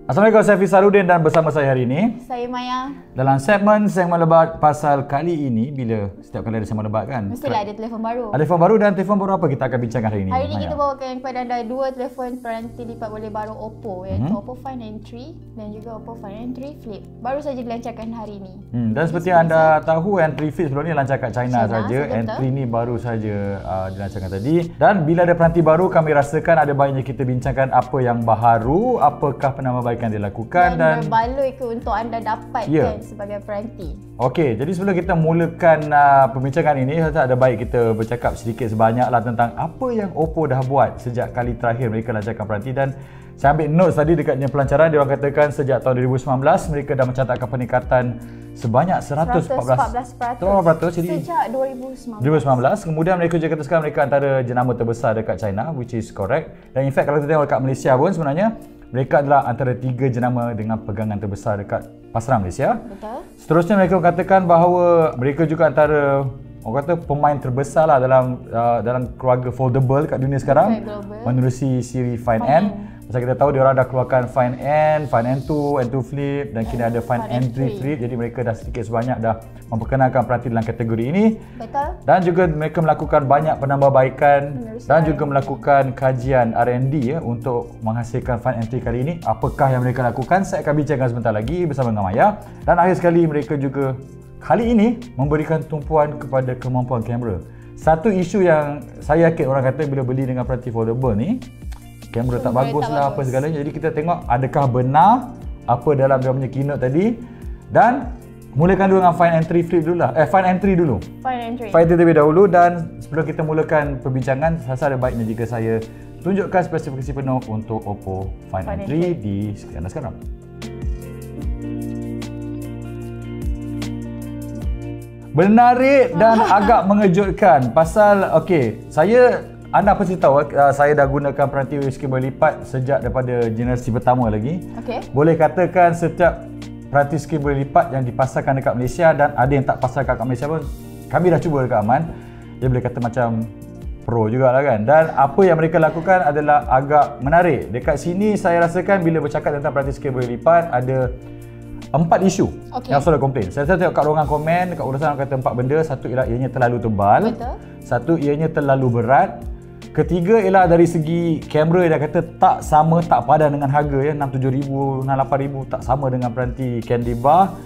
Assalamualaikum, saya Fisarudin dan bersama saya hari ini Saya Maya. dalam segmen lebat pasal kali ini. Bila setiap kali ada segmen lebat kan, Mestilah ada telefon baru. ada telefon baru, dan telefon baru apa kita akan bincangkan hari ini? Hari ini Maya? kita bawakan kepada anda dua telefon peranti lipat boleh baru Oppo, iaitu Oppo Find N3 dan juga Oppo Find N3 Flip. Baru saja dilancarkan hari ini. Dan seperti anda tahu, N3 Flip sebelum ni lancar kat China saja. betul. N3 ni baru saja dilancarkan tadi. Dan bila ada peranti baru, kami rasakan ada baiknya kita bincangkan apa yang baharu, apakah penambahbaikan dilakukan dan berbaloi ke untuk anda dapatkan sebagai peranti. Okey, jadi sebelum kita mulakan perbincangan ini, ada baik kita bercakap sedikit sebanyaklah tentang apa yang Oppo dah buat sejak kali terakhir mereka lancarkan peranti. Dan saya ambil notes tadi dekatnya pelancaran, dia orang katakan sejak tahun 2019 mereka dah mencatatkan peningkatan sebanyak 114%. Jadi sejak 2019. Kemudian mereka juga kata sekarang mereka antara jenama terbesar dekat China, which is correct. Dan in fact kalau kita tengok dekat Malaysia pun sebenarnya mereka adalah antara 3 jenama dengan pegangan terbesar dekat pasaran Malaysia. Betul. Seterusnya mereka katakan bahawa mereka juga antara orang kata pemain terbesar lah dalam keluarga foldable kat dunia sekarang, menerusi siri Find N. Pasal kita tahu dia orang dah keluarkan Find N, Find N2, N2 Flip dan kini ada Find N3 Flip. Jadi mereka dah sedikit sebanyak dah memperkenalkan peranti dalam kategori ini. Betul. Dan juga mereka melakukan banyak penambahbaikan dan juga melakukan kajian R&D untuk menghasilkan Find N3 kali ini. Apakah yang mereka lakukan? Saya akan bincangkan sebentar lagi bersama dengan Maya. Dan akhir sekali mereka juga kali ini memberikan tumpuan kepada kemampuan kamera. Satu isu yang saya yakin orang kata bila beli dengan peranti foldable ni, kamera tak bagus lah apa segalanya. Jadi kita tengok adakah benar apa dalam dia punya keynote tadi. Dan mulakan dulu dengan Find N3 Flip dulu lah. Find N3 dulu. Find N3 terlebih dahulu. Dan sebelum kita mulakan perbincangan, saya ada baiknya jika saya tunjukkan spesifikasi penuh untuk Oppo Find N3 di skrin anda sekarang. Menarik dan agak mengejutkan pasal anda pasti tahu saya dah gunakan peranti skrin berlipat sejak daripada generasi pertama lagi. Boleh katakan setiap peranti skrin berlipat yang dipasarkan dekat Malaysia dan ada yang tak pasarkan kat Malaysia pun kami dah cuba dekat Aman. Dia boleh kata macam pro jugalah kan. Dan apa yang mereka lakukan adalah agak menarik. Dekat sini saya rasakan bila bercakap tentang peranti skrin berlipat ada 4 isu yang selalu komplain. Saya tengok kat ruangan komen, dekat urusan orang kata 4 benda. Satu ialah ianya terlalu tebal. Satu ianya terlalu berat. Ketiga ialah dari segi kamera, dia kata tak sama, tak padan dengan harga ya, 6-7,000, 6-8,000 tak sama dengan peranti Candy Bar.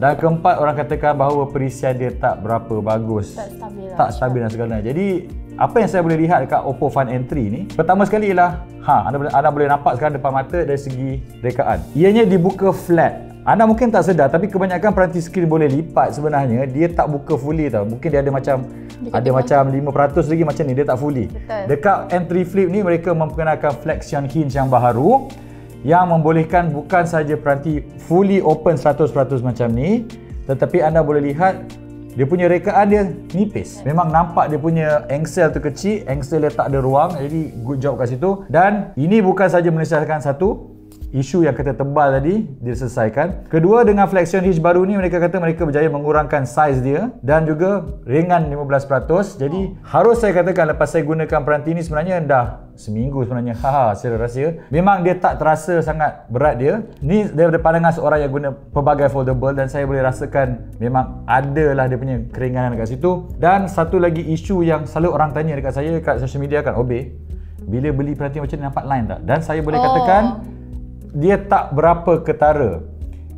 Dan keempat, orang katakan bahawa perisian dia tak berapa bagus, tak stabil dan segalanya. Jadi apa yang saya boleh lihat dekat Oppo Find N3 ni, pertama sekali ialah anda boleh nampak sekarang depan mata dari segi rekaan, ianya dibuka flat. Anda mungkin tak sedar tapi kebanyakan peranti skrin boleh lipat sebenarnya dia tak buka fully tau. Mungkin dia ada macam 5% lagi macam ni, dia tak fully. Dekat N3 Flip ni mereka memperkenalkan flexion hinge yang baharu yang membolehkan bukan saja peranti fully open 100% macam ni, tetapi anda boleh lihat dia punya rekaan dia nipis. Memang nampak dia punya angsel tu kecil, angsel dia tak ada ruang. Jadi good job kat situ. Dan ini bukan saja menyelesaikan satu isu yang kata tebal tadi diselesaikan. Kedua, dengan flexion hinge baru ni mereka kata mereka berjaya mengurangkan saiz dia dan juga ringan 15%. Jadi harus saya katakan lepas saya gunakan peranti ni sebenarnya dah seminggu sebenarnya. Saya rasa memang dia tak terasa sangat berat dia. Ni daripada pandangan seorang yang guna pelbagai foldable dan saya boleh rasakan memang adalah dia punya keringanan dekat situ. Dan satu lagi isu yang selalu orang tanya dekat saya kat social media kan, Obe, bila beli peranti macam ni nampak line tak? Dan saya boleh katakan dia tak berapa ketara.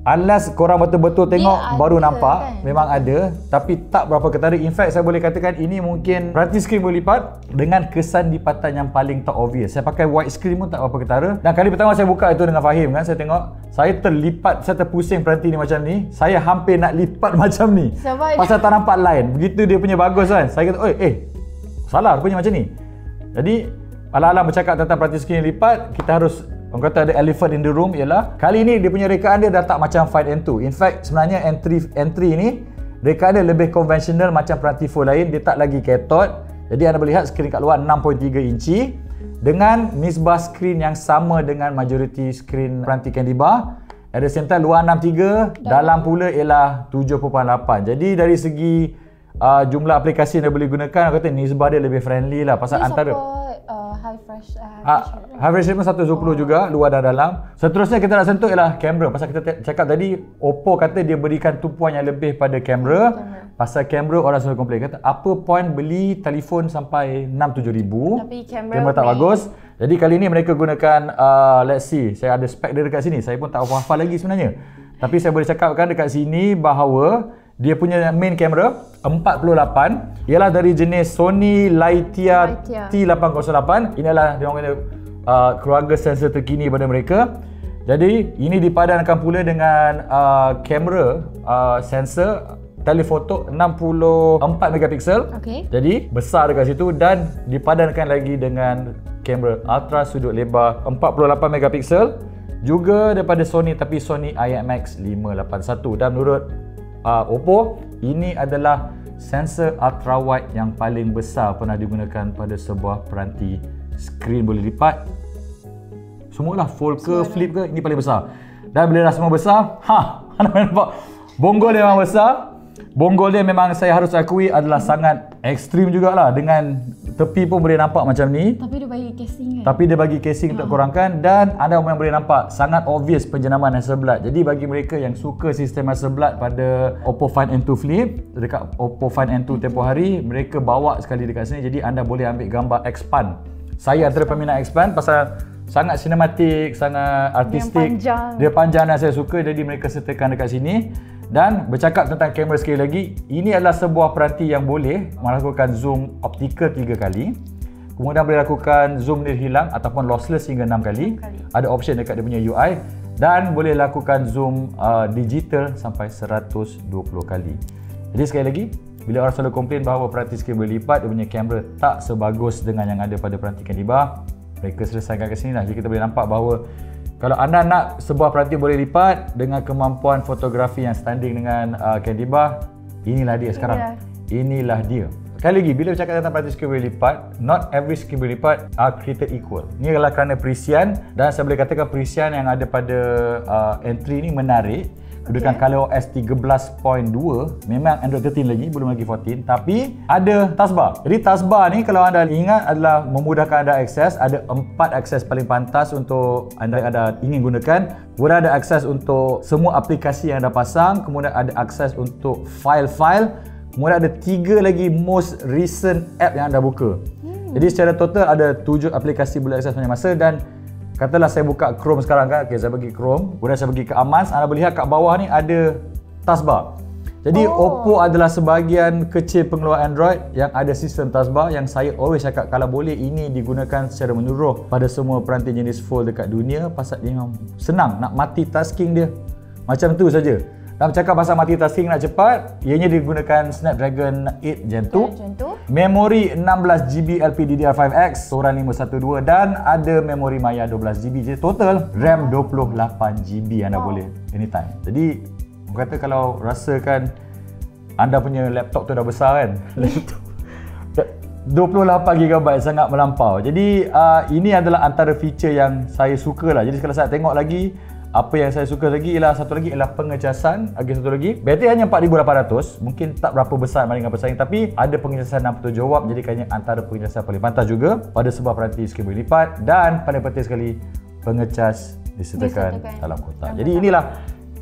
Unless korang betul-betul tengok baru nampak kan? Memang ada, tapi tak berapa ketara. In fact saya boleh katakan ini mungkin peranti skrin berlipat dengan kesan lipatan yang paling tak obvious. Saya pakai wide screen pun tak berapa ketara. Dan kali pertama saya buka itu dengan Fahim kan, saya tengok, saya terlipat, saya terpusing peranti ni macam ni. Saya hampir nak lipat macam ni pasal tak nampak line. Begitu dia punya bagus kan. Saya kata, salah rupanya macam ni. Jadi alang-alang bercakap tentang peranti skrin lipat, kita harus, orang kata ada elephant in the room, ialah kali ni dia punya rekaan dia dah tak macam Find N2. In fact sebenarnya N3 ni rekaan dia lebih konvensional macam peranti phone lain. Dia tak lagi cathode. Jadi anda boleh lihat skrin kat luar 6.3 inci dengan nisbah skrin yang sama dengan majoriti skrin peranti Candy Bar. At the same time luar 6.3, dalam pula ialah 7.8. Jadi dari segi jumlah aplikasi yang dia boleh gunakan, aku kata nisbah dia lebih friendly lah. Pasal antara high refresh rate pun 120 juga, luar dan dalam. Seterusnya kita nak sentuh ialah kamera. Pasal kita cakap tadi, Oppo kata dia berikan tumpuan yang lebih pada kamera. Pasal kamera orang selalu komplain, kata apa point beli telefon sampai 6-7 ribu tapi kamera tak bagus. Jadi kali ni mereka gunakan let's see, saya ada spek dia dekat sini. Saya pun tak hafal lagi sebenarnya. Tapi saya boleh cakapkan dekat sini bahawa dia punya main kamera 48 ialah dari jenis Sony Leitia T808. Ini adalah dia orang kata keluarga sensor terkini pada mereka. Jadi ini dipadankan pula dengan kamera sensor telefoto 64 megapiksel. Jadi besar dekat situ dan dipadankan lagi dengan kamera ultra sudut lebar 48 megapiksel juga daripada Sony, tapi Sony IMX 581. Dan menurut Oppo, ini adalah sensor ultra wide yang paling besar pernah digunakan pada sebuah peranti skrin boleh lipat. Semualah fold ke flip ke, ini paling besar. Dan bila dah semua besar, nampak bonggol dia memang besar. Bonggol dia memang saya harus akui adalah sangat ekstrim jugalah, dengan tepi pun boleh nampak macam ni. Tapi dia bagi casing kan? Tapi dia bagi casing untuk korangkan, dan anda memang boleh nampak sangat obvious penjenaman Hasselblad. Jadi bagi mereka yang suka sistem Hasselblad pada Oppo Find N2 Flip, dekat Oppo Find N2 tempoh hari, mereka bawa sekali dekat sini. Jadi anda boleh ambil gambar expand. Saya antara peminat expand pasal sangat sinematik, sangat artistik. Dia panjang dan saya suka, jadi mereka sertakan dekat sini. Dan bercakap tentang kamera sekali lagi, ini adalah sebuah peranti yang boleh melakukan zoom optikal 3 kali. Kemudian boleh lakukan zoom nil hilang ataupun lossless hingga 6 kali. Ada option dekat dia punya UI. Dan boleh lakukan zoom digital sampai 120 kali. Jadi sekali lagi, bila orang selalu komplain bahawa peranti skrin boleh lipat, dia punya kamera tak sebagus dengan yang ada pada peranti Candy Bar, mereka selesaikan ke sini lah. Jadi kita boleh nampak bahawa kalau anda nak sebuah peranti boleh lipat dengan kemampuan fotografi yang standing dengan Candy Bar, inilah dia sekarang. Inilah dia. Sekali lagi, bila bercakap tentang peranti skrin boleh lipat, not every skrin boleh lipat are created equal. Ini adalah kerana perisian, dan saya boleh katakan perisian yang ada pada N3 ni menarik. Gunakan ColorOS 13.2, memang Android 13 lagi, belum lagi 14, tapi ada taskbar. Jadi taskbar ni kalau anda ingat adalah memudahkan anda akses. Ada 4 akses paling pantas untuk anda ingin gunakan. Kemudian ada akses untuk semua aplikasi yang anda pasang, kemudian ada akses untuk file-file, kemudian ada 3 lagi most recent app yang anda buka. Jadi secara total ada 7 aplikasi boleh akses sepanjang masa. Dan katalah saya buka Chrome sekarang kan, saya pergi Chrome, kemudian saya pergi ke Amaz, anda boleh lihat kat bawah ni ada taskbar. Jadi Oppo adalah sebahagian kecil pengeluar Android yang ada sistem taskbar, yang saya always cakap kalau boleh ini digunakan secara menyeluruh pada semua peranti jenis fold dekat dunia, pasal dia senang nak multitasking dia. Macam tu saja. Dan bercakap pasal multitasking nak cepat, ianya digunakan Snapdragon 8 Gen 2, memori 16GB LPDDR5X, SORAN 512, dan ada memori maya 12GB. Jadi total RAM 28GB anda boleh anytime. Jadi orang kata kalau rasakan anda punya laptop tu dah besar kan, 28GB sangat melampau. Jadi ini adalah antara feature yang saya suka lah. Jadi kalau saya tengok lagi, apa yang saya suka lagi ialah satu lagi ialah pengecasan. Satu lagi, bateri hanya 4800, mungkin tak berapa besar berbanding dengan pesaing, tapi ada pengecasan 67 watt, menjadikannya antara pengecasan paling pantas juga pada sebuah peranti skrin boleh lipat. Dan paling penting sekali, pengecas disertakan dalam kotak. Jadi inilah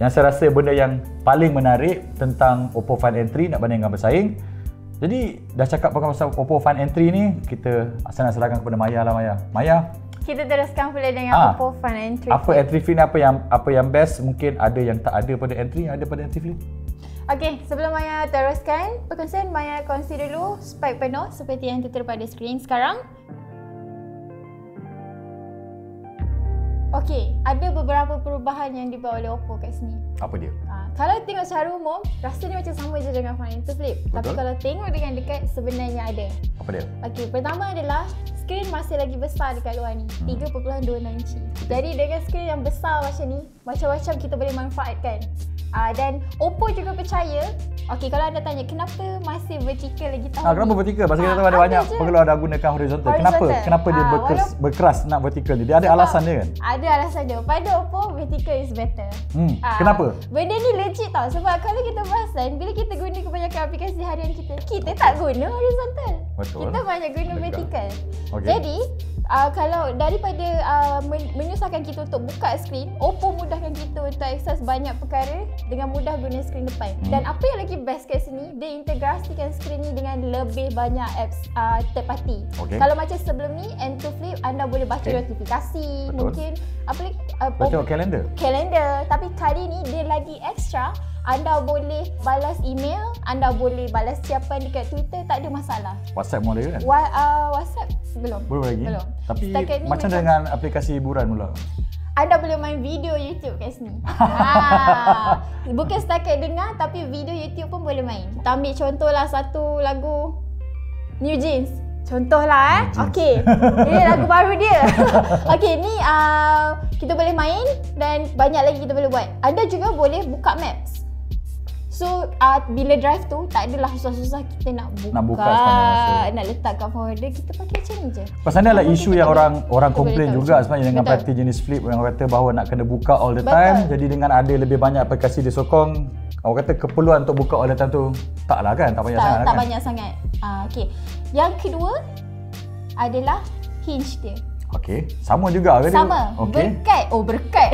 yang saya rasa benda yang paling menarik tentang Oppo Find N3 nak banding dengan pesaing. Jadi dah cakap pasal Oppo Find N3 ni, kita nak serahkan kepada Maya lah. Maya, kita teruskan pula dengan Oppo Find N3 Flip. Apa N3 Flip ni, apa yang best? Mungkin ada yang tak ada pada N3, ada pada N3 Flip. Okey, sebelum Maya teruskan, perkongsian Maya kongsi dulu spek penuh seperti yang tertera pada skrin sekarang. Okey, ada beberapa perubahan yang dibawa oleh Oppo kat sini. Apa dia? Kalau tengok secara umum, rasanya macam sama je dengan Find N2 Flip. Betul? Tapi kalau tengok dengan dekat, sebenarnya ada. Apa dia? Okey, pertama adalah skrin masih lagi besar dekat luar ni, 3.26 inci. Jadi dengan skrin yang besar macam ni, macam-macam kita boleh manfaatkan. Dan Oppo juga percaya. Okey, kalau anda tanya kenapa masih vertical lagi tahun kenapa vertical? Pasal kita tahu ada banyak perlu ada gunakan horizontal. Kenapa dia berkeras nak vertical ni? Dia ada alasan dia kan? Ada alasan dia. Pada Oppo, vertical is better. Kenapa? Benda ni legit tau. Sebab kalau kita perasan, bila kita guna kebanyakan aplikasi harian kita tak guna horizontal. Betul. Kita banyak guna vertical. Okay. Jadi, kalau daripada menyusahkan kita untuk buka skrin, Oppo mudahkan kita untuk akses banyak perkara dengan mudah guna skrin depan. Dan apa yang lagi best kat sini, dia integrasikan skrin ni dengan lebih banyak apps third party. Kalau macam sebelum ni, N2 Flip, anda boleh baca notifikasi. Betul. Mungkin baca kalender. Tapi kali ni dia lagi extra. Anda boleh balas email, anda boleh balas siapan dekat Twitter, tak ada masalah. WhatsApp mula kan? WhatsApp belum. Belum lagi. Belum. Tapi macam dengan aplikasi hiburan pula. Anda boleh main video YouTube kat sini. Bukan setakat dengar, tapi video YouTube pun boleh main. Kita ambil contohlah satu lagu New Jeans. Contohlah Okey. Ini lagu baru dia. Okey, ni kita boleh main dan banyak lagi kita boleh buat. Anda juga boleh buka maps. So bila drive tu tak adalah susah-susah kita nak buka nak letak kat folder, kita pakai macam ni je. Pasal ni adalah isu yang orang komplain juga sebenarnya dengan parti jenis Flip yang kata bahawa nak kena buka all the time. Jadi dengan ada lebih banyak aplikasi disokong, orang kata keperluan untuk buka all the time tu taklah kan, tak banyak sangat tak banyak sangat. Okey. Yang kedua adalah hinge dia. Okey, sama juga ke dia? Sama. Okay. Berkat.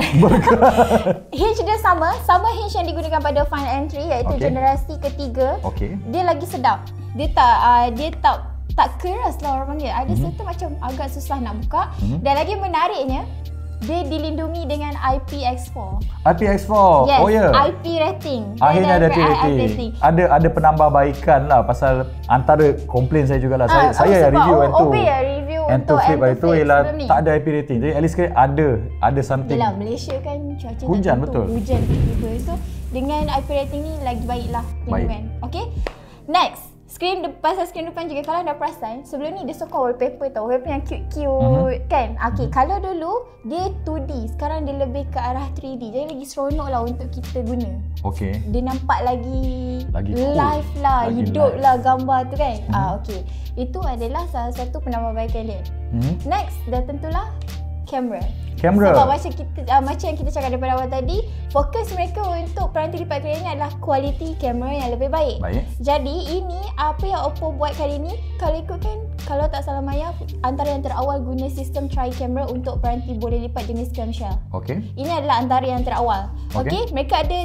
Hinge dia sama hinge yang digunakan pada Find Entry, iaitu generasi ketiga. Dia lagi sedap. Dia tak keras lah orang panggil. Ada serta macam agak susah nak buka. Dan lagi menariknya, dia dilindungi dengan IPX4. IPX4? Yes, oh ya. IP rating. Akhirnya ada IP rating. Ada penambahbaikan lah pasal antara komplain saya jugalah. Saya yang review N2. Review untuk Flip itu ialah tak ada IP rating. Jadi at least ada something. Yelah, Malaysia kan cuaca hujan betul. Hujan tiba-tiba. So dengan IP rating ni lagi baiklah. Baik. Okay. Next. Pasal skrin depan juga, kalau anda perasan, sebelum ni dia sokong wallpaper tau. Wallpaper yang cute-cute kan. Okay, kalau dulu dia 2D, sekarang dia lebih ke arah 3D. Jadi lagi seronok lah untuk kita guna. Okay. Dia nampak lagi live cool lah, lagi hidup live lah gambar tu kan. Okay. Itu adalah salah satu penambahbaikan dia. Next, dah tentulah kamera. Sebab macam yang kita cakap daripada awal tadi, fokus mereka untuk peranti lipat kali ini adalah kualiti kamera yang lebih baik. Jadi ini apa yang Oppo buat kali ini, kalau ikutkan, kalau tak salah Maya, antara yang terawal guna sistem tri-camera untuk peranti boleh lipat jenis clamshell. Ini adalah antara yang terawal. Mereka ada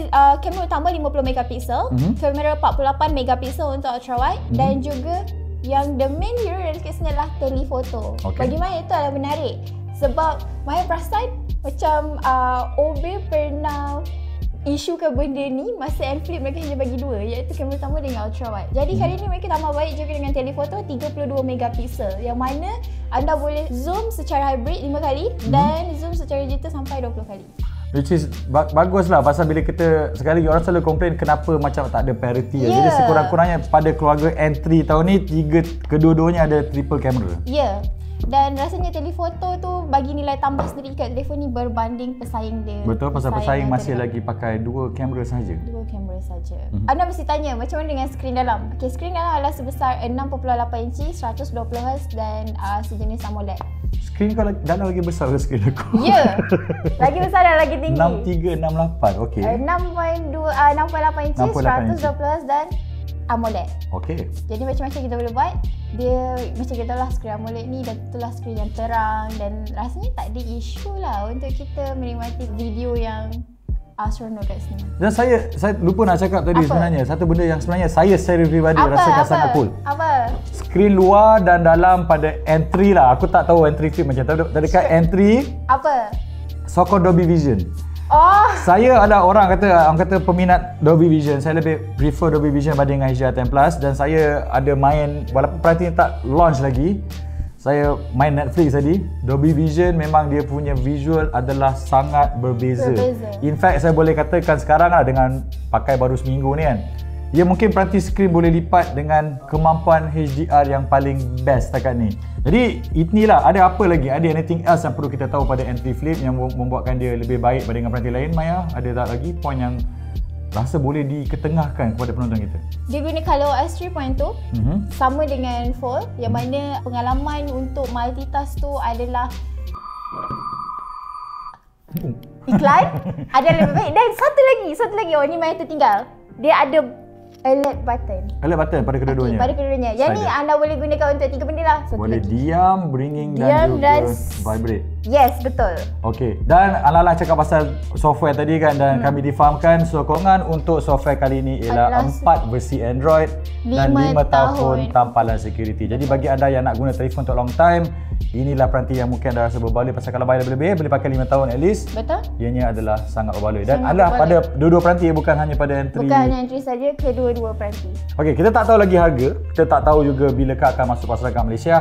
kamera utama 50 megapiksel, kamera 48 megapiksel untuk ultra wide, dan juga yang the main hero dari sini adalah telephoto. Bagi Maya itu adalah menarik. Sebab Maya perasan macam OB pernah isukan benda ni masa N-Flip mereka hanya bagi dua, iaitu kamera utama dengan ultra wide. Jadi kali ni mereka tambah baik juga dengan telephoto 32 megapiksel, yang mana anda boleh zoom secara hybrid 5 kali dan zoom secara digital sampai 20 kali. Which is bagus lah, pasal bila kita sekali orang selalu komplain kenapa macam tak ada parity. Jadi sekurang-kurangnya pada keluarga N3 tahun ni kedua-duanya ada triple camera. Dan rasanya telefoto tu bagi nilai tambah sendiri kat telefon ni berbanding pesaing dia. Betul, pasal pesaing masih lagi pakai dua kamera sahaja. Dua kamera saja. Anda mesti tanya macam mana dengan skrin dalam. Okey, skrin dalam adalah sebesar 6.8 inci, 120Hz dan sejenis AMOLED. Skrin kau dalam lagi besar ke skrin aku? Ya. Lagi besar dan lagi tinggi. 6368. Okey. 6.8 inci, 120Hz dan AMOLED. Jadi macam-macam kita boleh buat. Dia macam kita tahu lah, skrin AMOLED ni dan itulah skrin yang terang dan rasanya tak ada isu lah untuk kita menikmati video yang seronok kat sini. Dan saya lupa nak cakap tadi sebenarnya satu benda yang sebenarnya saya secara pribadi rasakan sangat cool. Skrin luar dan dalam pada N3 lah. Aku tak tahu N3 Flip macam tu. Dekat N3 sokong Dolby Vision. Saya ada orang kata peminat Dolby Vision. Saya lebih prefer Dolby Vision berbanding dengan HDR10 Plus, dan saya ada main, walaupun peranti tak launch lagi, saya main Netflix tadi. Dolby Vision memang dia punya visual adalah sangat berbeza. In fact, saya boleh katakan sekarang lah, dengan pakai baru seminggu ni kan, ia mungkin peranti skrin boleh lipat dengan kemampuan HDR yang paling best setakat ni. Jadi inilah, ada apa lagi? Ada anything else yang perlu kita tahu pada N3 Flip yang membuatkan dia lebih baik berbanding dengan peranti lain, Maya? Ada tak lagi poin yang rasa boleh diketengahkan kepada penonton kita? Dia guna ColorOS 3.2 sama dengan Fold, yang mana pengalaman untuk multitask tu adalah iklan adalah lebih baik. Dan satu lagi, oh ni main tertinggal. Dia ada alert button. Alert button pada kedua-duanya? Pada kedua-duanya. Yang ni anda boleh gunakan untuk 3 benda lah. Boleh diam, ringing dan juga vibrate. Yes, betul. Okey. Dan Ala cakap pasal software tadi kan, dan kami difahamkan sokongan untuk software kali ini ialah 4 versi Android dan 5 tahun tampalan security. Jadi bagi anda yang nak guna telefon untuk long time, inilah peranti yang mungkin anda rasa berbaloi, pasal kalau bayar lebih-lebih boleh pakai 5 tahun at least. Betul. Ianya adalah sangat berbaloi. Dan adalah pada dua-dua peranti, bukan hanya pada entry. Bukan hanya entry saja, kedua-dua peranti. Okey, kita tak tahu lagi harga. Kita tak tahu juga bilakah akan masuk pasaran kat Malaysia.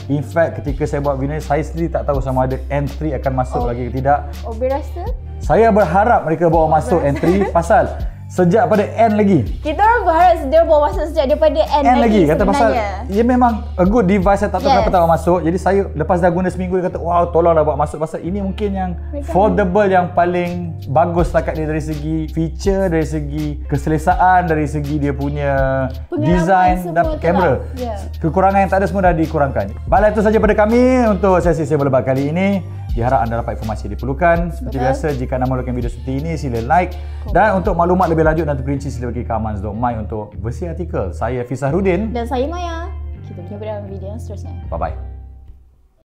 In fact, ketika saya buat video ni, saya sendiri tak tahu sama ada entry akan masuk lagi ke tidak. Berasa? Saya berharap mereka bawa masuk entry pasal sejak pada N lagi. Kita orang berharap dia bawa masuk sejak daripada N lagi kata pasal ia memang a good device. Saya tak tahu kenapa tak bawa masuk. Jadi saya lepas dah guna seminggu, dia kata wow, tolonglah bawa masuk pasal ini mungkin yang foldable yang paling bagus setakat ni, dari segi feature, dari segi keselesaan, dari segi dia punya design dan kamera. Kekurangan yang tak ada semua dah dikurangkan. Baiklah, itu saja pada kami untuk sesi Saya Berlebat kali ini. Diharap anda dapat informasi yang diperlukan. Seperti biasa, jika anda mahukan video seperti ini, sila like. Dan untuk maklumat lebih lanjut dan terperinci, sila pergi ke amans.my untuk versi artikel. Saya Fisah Rudin. Dan saya Maya. Kita berjumpa dalam video yang seterusnya. Bye-bye.